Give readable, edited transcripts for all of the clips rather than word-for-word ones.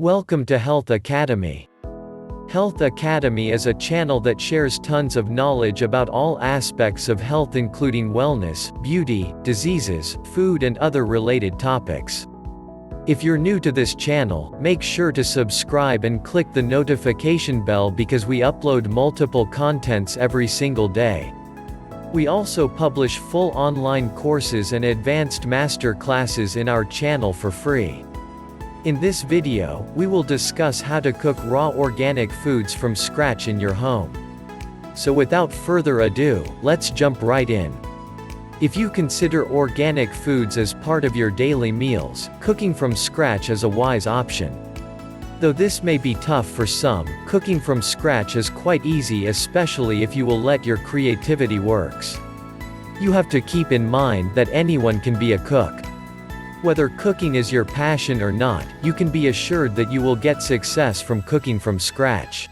Welcome to Health Academy. Health Academy is a channel that shares tons of knowledge about all aspects of health, including wellness, beauty, diseases, food, and other related topics. If you're new to this channel, make sure to subscribe and click the notification bell because we upload multiple contents every single day. We also publish full online courses and advanced master classes in our channel for free. In this video, we will discuss how to cook raw organic foods from scratch in your home. So without further ado, let's jump right in. If you consider organic foods as part of your daily meals, cooking from scratch is a wise option. Though this may be tough for some, cooking from scratch is quite easy, especially if you will let your creativity works. You have to keep in mind that anyone can be a cook. Whether cooking is your passion or not, you can be assured that you will get success from cooking from scratch.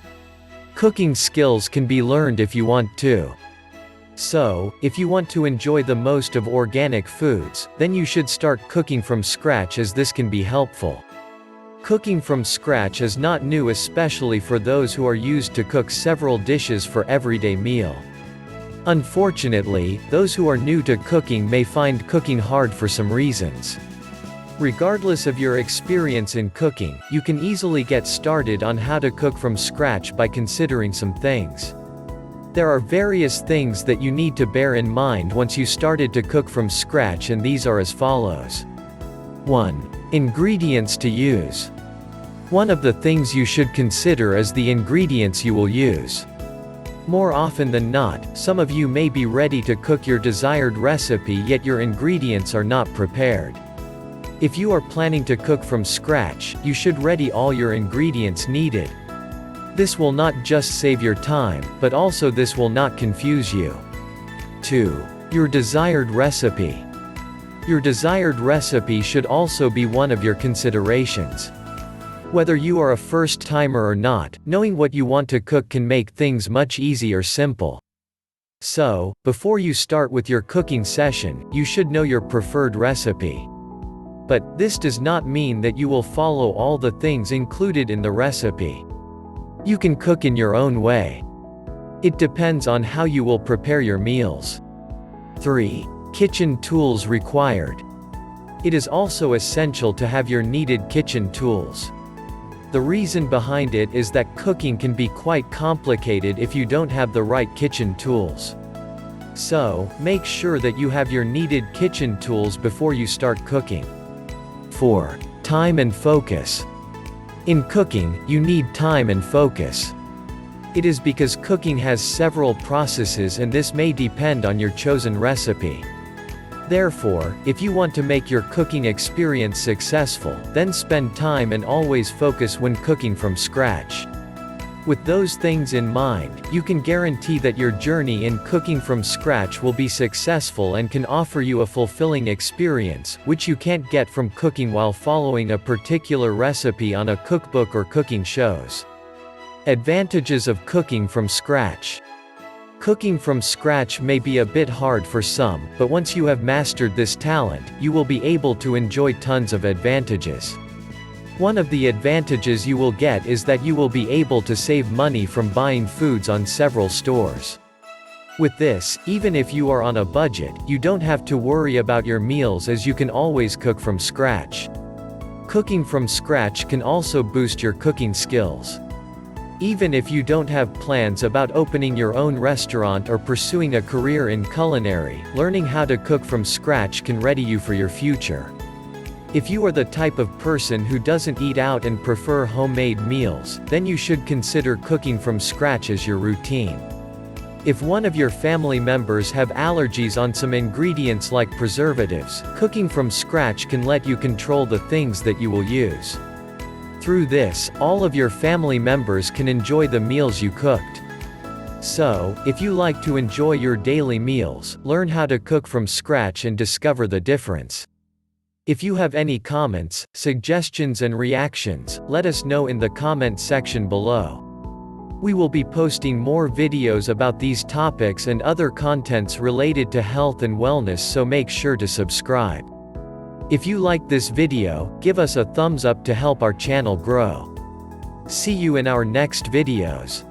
Cooking skills can be learned if you want to. So, if you want to enjoy the most of organic foods, then you should start cooking from scratch, as this can be helpful. Cooking from scratch is not new, especially for those who are used to cook several dishes for everyday meal. Unfortunately, those who are new to cooking may find cooking hard for some reasons. Regardless of your experience in cooking, you can easily get started on how to cook from scratch by considering some things. There are various things that you need to bear in mind once you started to cook from scratch, and these are as follows. 1. Ingredients to use. One of the things you should consider is the ingredients you will use. More often than not, some of you may be ready to cook your desired recipe, yet your ingredients are not prepared. If you are planning to cook from scratch, you should ready all your ingredients needed. This will not just save your time, but also this will not confuse you. 2. Your desired recipe. Your desired recipe should also be one of your considerations. Whether you are a first-timer or not, knowing what you want to cook can make things much easier simple. So, before you start with your cooking session, you should know your preferred recipe. But this does not mean that you will follow all the things included in the recipe. You can cook in your own way. It depends on how you will prepare your meals. 3. Kitchen tools required. It is also essential to have your needed kitchen tools. The reason behind it is that cooking can be quite complicated if you don't have the right kitchen tools. So, make sure that you have your needed kitchen tools before you start cooking. 4. Time and focus. In cooking, you need time and focus. It is because cooking has several processes, and this may depend on your chosen recipe. Therefore, if you want to make your cooking experience successful, then spend time and always focus when cooking from scratch. With those things in mind, you can guarantee that your journey in cooking from scratch will be successful and can offer you a fulfilling experience, which you can't get from cooking while following a particular recipe on a cookbook or cooking shows. Advantages of cooking from scratch. Cooking from scratch may be a bit hard for some, but once you have mastered this talent, you will be able to enjoy tons of advantages. One of the advantages you will get is that you will be able to save money from buying foods on several stores. With this, even if you are on a budget, you don't have to worry about your meals, as you can always cook from scratch. Cooking from scratch can also boost your cooking skills. Even if you don't have plans about opening your own restaurant or pursuing a career in culinary, learning how to cook from scratch can ready you for your future. If you are the type of person who doesn't eat out and prefer homemade meals, then you should consider cooking from scratch as your routine. If one of your family members have allergies on some ingredients like preservatives, cooking from scratch can let you control the things that you will use. Through this, all of your family members can enjoy the meals you cooked. So, if you like to enjoy your daily meals, learn how to cook from scratch and discover the difference. If you have any comments, suggestions and reactions, let us know in the comment section below. We will be posting more videos about these topics and other contents related to health and wellness, so make sure to subscribe. If you liked this video, give us a thumbs up to help our channel grow. See you in our next videos.